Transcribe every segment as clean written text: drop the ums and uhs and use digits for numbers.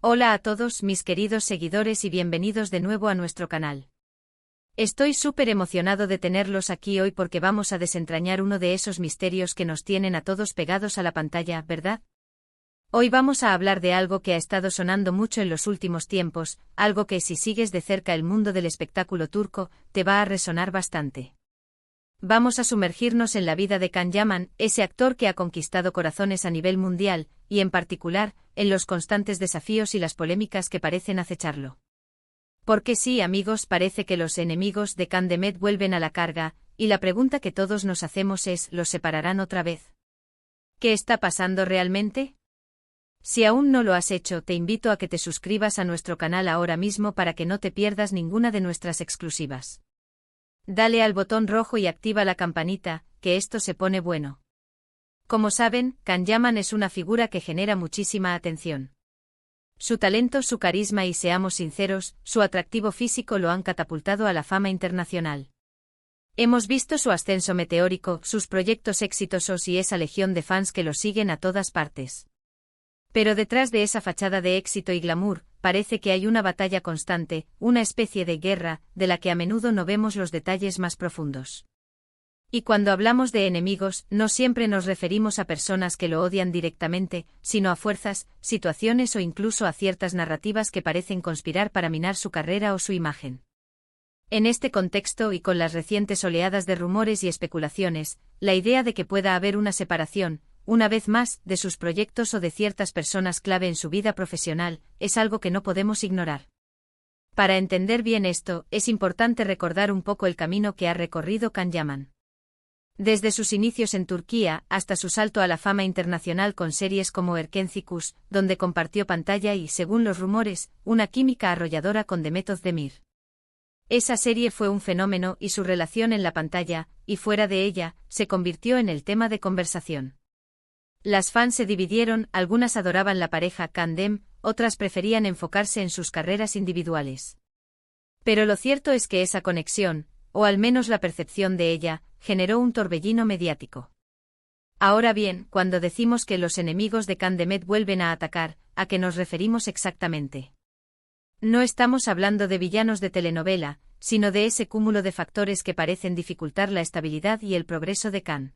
Hola a todos mis queridos seguidores y bienvenidos de nuevo a nuestro canal. Estoy súper emocionado de tenerlos aquí hoy porque vamos a desentrañar uno de esos misterios que nos tienen a todos pegados a la pantalla, ¿verdad? Hoy vamos a hablar de algo que ha estado sonando mucho en los últimos tiempos, algo que si sigues de cerca el mundo del espectáculo turco, te va a resonar bastante. Vamos a sumergirnos en la vida de Can Yaman, ese actor que ha conquistado corazones a nivel mundial, y en particular, en los constantes desafíos y las polémicas que parecen acecharlo. Porque sí, amigos, parece que los enemigos de Can Demet vuelven a la carga, y la pregunta que todos nos hacemos es, ¿los separarán otra vez? ¿Qué está pasando realmente? Si aún no lo has hecho, te invito a que te suscribas a nuestro canal ahora mismo para que no te pierdas ninguna de nuestras exclusivas. Dale al botón rojo y activa la campanita, que esto se pone bueno. Como saben, Can Yaman es una figura que genera muchísima atención. Su talento, su carisma y, seamos sinceros, su atractivo físico lo han catapultado a la fama internacional. Hemos visto su ascenso meteórico, sus proyectos exitosos y esa legión de fans que lo siguen a todas partes. Pero detrás de esa fachada de éxito y glamour, parece que hay una batalla constante, una especie de guerra, de la que a menudo no vemos los detalles más profundos. Y cuando hablamos de enemigos, no siempre nos referimos a personas que lo odian directamente, sino a fuerzas, situaciones o incluso a ciertas narrativas que parecen conspirar para minar su carrera o su imagen. En este contexto y con las recientes oleadas de rumores y especulaciones, la idea de que pueda haber una separación, una vez más, de sus proyectos o de ciertas personas clave en su vida profesional, es algo que no podemos ignorar. Para entender bien esto, es importante recordar un poco el camino que ha recorrido Can Yaman. Desde sus inicios en Turquía hasta su salto a la fama internacional con series como Erkenci Kuş, donde compartió pantalla y, según los rumores, una química arrolladora con Demet Özdemir. Esa serie fue un fenómeno y su relación en la pantalla, y fuera de ella, se convirtió en el tema de conversación. Las fans se dividieron, algunas adoraban la pareja Can Dem, otras preferían enfocarse en sus carreras individuales. Pero lo cierto es que esa conexión, o al menos la percepción de ella, generó un torbellino mediático. Ahora bien, cuando decimos que los enemigos de Can Demet vuelven a atacar, ¿a qué nos referimos exactamente? No estamos hablando de villanos de telenovela, sino de ese cúmulo de factores que parecen dificultar la estabilidad y el progreso de Can.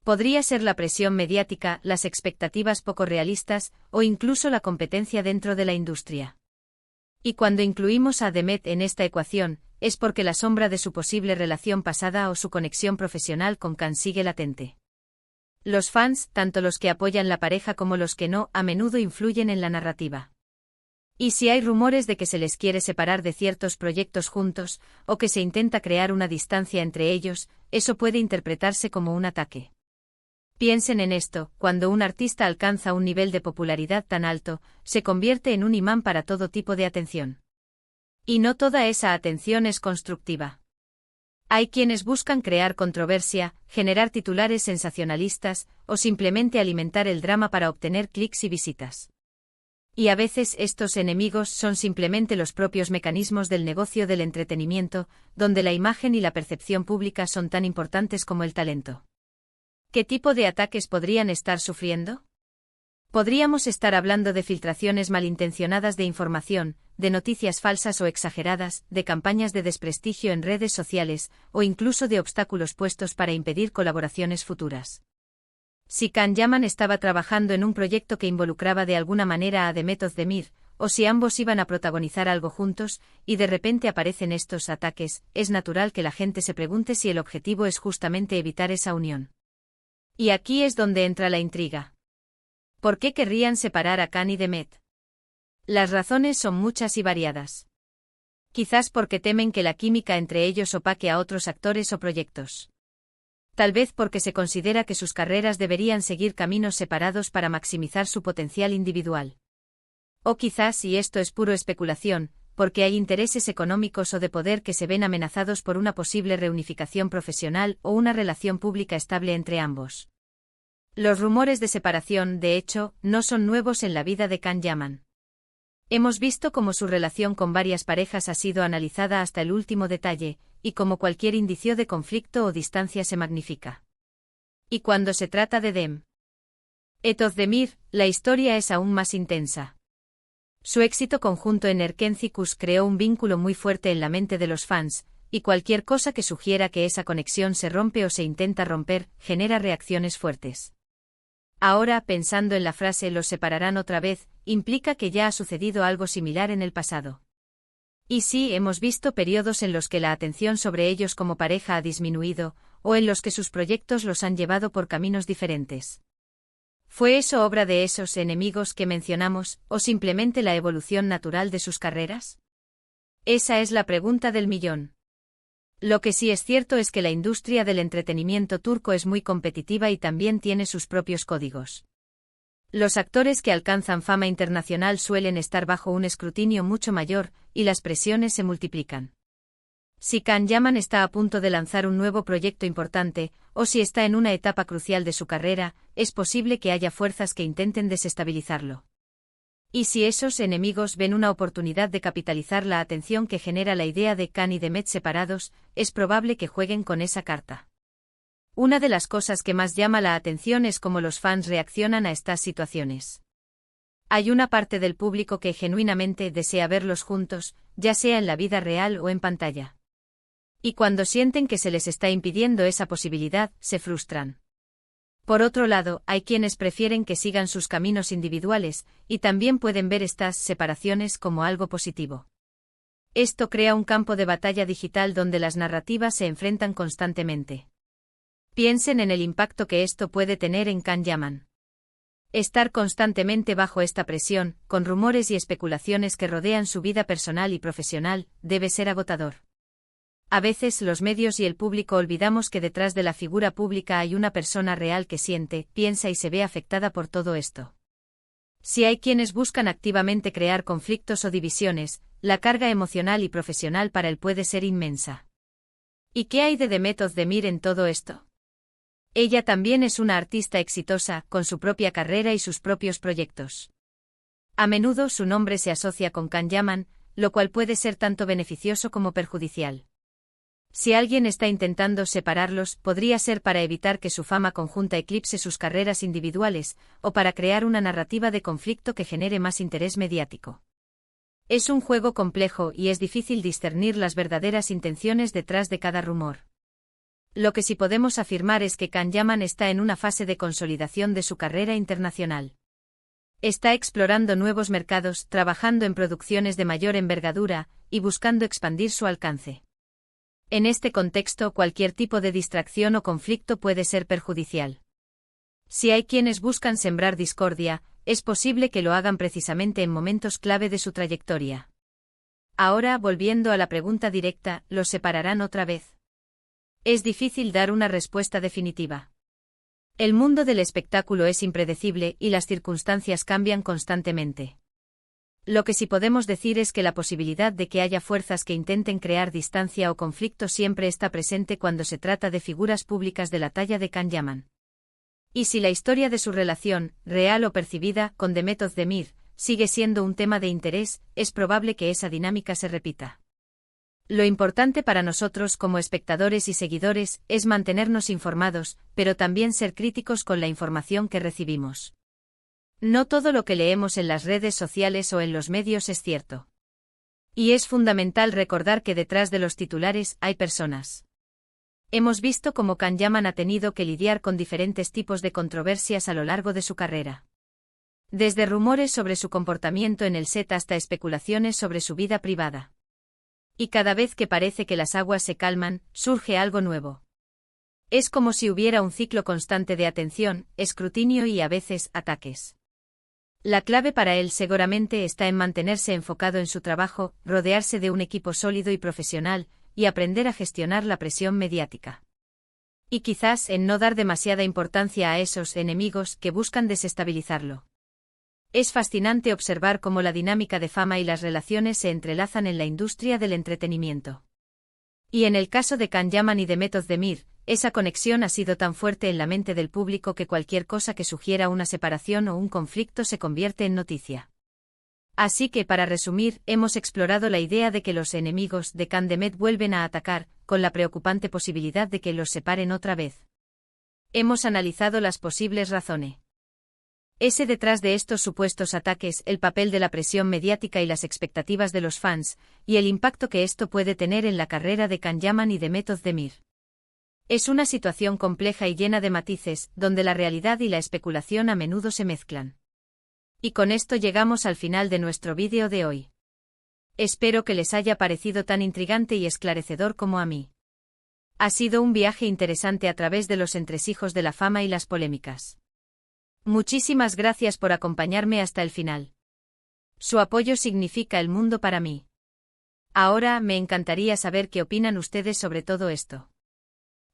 Podría ser la presión mediática, las expectativas poco realistas, o incluso la competencia dentro de la industria. Y cuando incluimos a Demet en esta ecuación, es porque la sombra de su posible relación pasada o su conexión profesional con Can sigue latente. Los fans, tanto los que apoyan la pareja como los que no, a menudo influyen en la narrativa. Y si hay rumores de que se les quiere separar de ciertos proyectos juntos, o que se intenta crear una distancia entre ellos, eso puede interpretarse como un ataque. Piensen en esto, cuando un artista alcanza un nivel de popularidad tan alto, se convierte en un imán para todo tipo de atención. Y no toda esa atención es constructiva. Hay quienes buscan crear controversia, generar titulares sensacionalistas, o simplemente alimentar el drama para obtener clics y visitas. Y a veces estos enemigos son simplemente los propios mecanismos del negocio del entretenimiento, donde la imagen y la percepción pública son tan importantes como el talento. ¿Qué tipo de ataques podrían estar sufriendo? Podríamos estar hablando de filtraciones malintencionadas de información, de noticias falsas o exageradas, de campañas de desprestigio en redes sociales, o incluso de obstáculos puestos para impedir colaboraciones futuras. Si Can Yaman estaba trabajando en un proyecto que involucraba de alguna manera a Demet Özdemir, o si ambos iban a protagonizar algo juntos, y de repente aparecen estos ataques, es natural que la gente se pregunte si el objetivo es justamente evitar esa unión. Y aquí es donde entra la intriga. ¿Por qué querrían separar a Can y Demet? Las razones son muchas y variadas. Quizás porque temen que la química entre ellos opaque a otros actores o proyectos. Tal vez porque se considera que sus carreras deberían seguir caminos separados para maximizar su potencial individual. O quizás, y esto es puro especulación, porque hay intereses económicos o de poder que se ven amenazados por una posible reunificación profesional o una relación pública estable entre ambos. Los rumores de separación, de hecho, no son nuevos en la vida de Can Yaman. Hemos visto cómo su relación con varias parejas ha sido analizada hasta el último detalle, y cómo cualquier indicio de conflicto o distancia se magnifica. Y cuando se trata de Demet Özdemir, la historia es aún más intensa. Su éxito conjunto en Erkenciskus creó un vínculo muy fuerte en la mente de los fans, y cualquier cosa que sugiera que esa conexión se rompe o se intenta romper, genera reacciones fuertes. Ahora, pensando en la frase "los separarán otra vez", implica que ya ha sucedido algo similar en el pasado. Y sí, hemos visto periodos en los que la atención sobre ellos como pareja ha disminuido, o en los que sus proyectos los han llevado por caminos diferentes. ¿Fue eso obra de esos enemigos que mencionamos, o simplemente la evolución natural de sus carreras? Esa es la pregunta del millón. Lo que sí es cierto es que la industria del entretenimiento turco es muy competitiva y también tiene sus propios códigos. Los actores que alcanzan fama internacional suelen estar bajo un escrutinio mucho mayor, y las presiones se multiplican. Si Can Yaman está a punto de lanzar un nuevo proyecto importante, o si está en una etapa crucial de su carrera, es posible que haya fuerzas que intenten desestabilizarlo. Y si esos enemigos ven una oportunidad de capitalizar la atención que genera la idea de Can y Demet separados, es probable que jueguen con esa carta. Una de las cosas que más llama la atención es cómo los fans reaccionan a estas situaciones. Hay una parte del público que genuinamente desea verlos juntos, ya sea en la vida real o en pantalla. Y cuando sienten que se les está impidiendo esa posibilidad, se frustran. Por otro lado, hay quienes prefieren que sigan sus caminos individuales, y también pueden ver estas separaciones como algo positivo. Esto crea un campo de batalla digital donde las narrativas se enfrentan constantemente. Piensen en el impacto que esto puede tener en Can Yaman. Estar constantemente bajo esta presión, con rumores y especulaciones que rodean su vida personal y profesional, debe ser agotador. A veces los medios y el público olvidamos que detrás de la figura pública hay una persona real que siente, piensa y se ve afectada por todo esto. Si hay quienes buscan activamente crear conflictos o divisiones, la carga emocional y profesional para él puede ser inmensa. ¿Y qué hay de Demet Özdemir en todo esto? Ella también es una artista exitosa, con su propia carrera y sus propios proyectos. A menudo su nombre se asocia con Can Yaman, lo cual puede ser tanto beneficioso como perjudicial. Si alguien está intentando separarlos, podría ser para evitar que su fama conjunta eclipse sus carreras individuales, o para crear una narrativa de conflicto que genere más interés mediático. Es un juego complejo y es difícil discernir las verdaderas intenciones detrás de cada rumor. Lo que sí podemos afirmar es que Can Yaman está en una fase de consolidación de su carrera internacional. Está explorando nuevos mercados, trabajando en producciones de mayor envergadura, y buscando expandir su alcance. En este contexto, cualquier tipo de distracción o conflicto puede ser perjudicial. Si hay quienes buscan sembrar discordia, es posible que lo hagan precisamente en momentos clave de su trayectoria. Ahora, volviendo a la pregunta directa, ¿los separarán otra vez? Es difícil dar una respuesta definitiva. El mundo del espectáculo es impredecible y las circunstancias cambian constantemente. Lo que sí podemos decir es que la posibilidad de que haya fuerzas que intenten crear distancia o conflicto siempre está presente cuando se trata de figuras públicas de la talla de Can Yaman. Y si la historia de su relación, real o percibida, con Demet Özdemir, sigue siendo un tema de interés, es probable que esa dinámica se repita. Lo importante para nosotros como espectadores y seguidores es mantenernos informados, pero también ser críticos con la información que recibimos. No todo lo que leemos en las redes sociales o en los medios es cierto. Y es fundamental recordar que detrás de los titulares hay personas. Hemos visto cómo Can Yaman ha tenido que lidiar con diferentes tipos de controversias a lo largo de su carrera. Desde rumores sobre su comportamiento en el set hasta especulaciones sobre su vida privada. Y cada vez que parece que las aguas se calman, surge algo nuevo. Es como si hubiera un ciclo constante de atención, escrutinio y a veces ataques. La clave para él seguramente está en mantenerse enfocado en su trabajo, rodearse de un equipo sólido y profesional, y aprender a gestionar la presión mediática. Y quizás en no dar demasiada importancia a esos enemigos que buscan desestabilizarlo. Es fascinante observar cómo la dinámica de fama y las relaciones se entrelazan en la industria del entretenimiento. Y en el caso de Can Yaman y Demet Özdemir, esa conexión ha sido tan fuerte en la mente del público que cualquier cosa que sugiera una separación o un conflicto se convierte en noticia. Así que, para resumir, hemos explorado la idea de que los enemigos de Can Demet vuelven a atacar, con la preocupante posibilidad de que los separen otra vez. Hemos analizado las posibles razones. Ese detrás de estos supuestos ataques, el papel de la presión mediática y las expectativas de los fans, y el impacto que esto puede tener en la carrera de Can Yaman y de Method Demir. Es una situación compleja y llena de matices, donde la realidad y la especulación a menudo se mezclan. Y con esto llegamos al final de nuestro vídeo de hoy. Espero que les haya parecido tan intrigante y esclarecedor como a mí. Ha sido un viaje interesante a través de los entresijos de la fama y las polémicas. Muchísimas gracias por acompañarme hasta el final. Su apoyo significa el mundo para mí. Ahora me encantaría saber qué opinan ustedes sobre todo esto.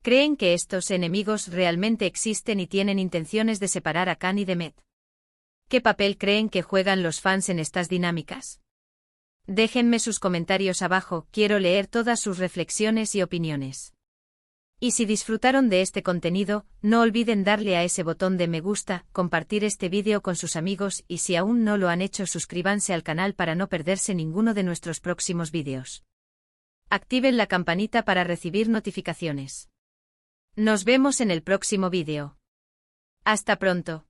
¿Creen que estos enemigos realmente existen y tienen intenciones de separar a Can y de Met? ¿Qué papel creen que juegan los fans en estas dinámicas? Déjenme sus comentarios abajo, quiero leer todas sus reflexiones y opiniones. Y si disfrutaron de este contenido, no olviden darle a ese botón de me gusta, compartir este vídeo con sus amigos y si aún no lo han hecho suscríbanse al canal para no perderse ninguno de nuestros próximos vídeos. Activen la campanita para recibir notificaciones. Nos vemos en el próximo vídeo. Hasta pronto.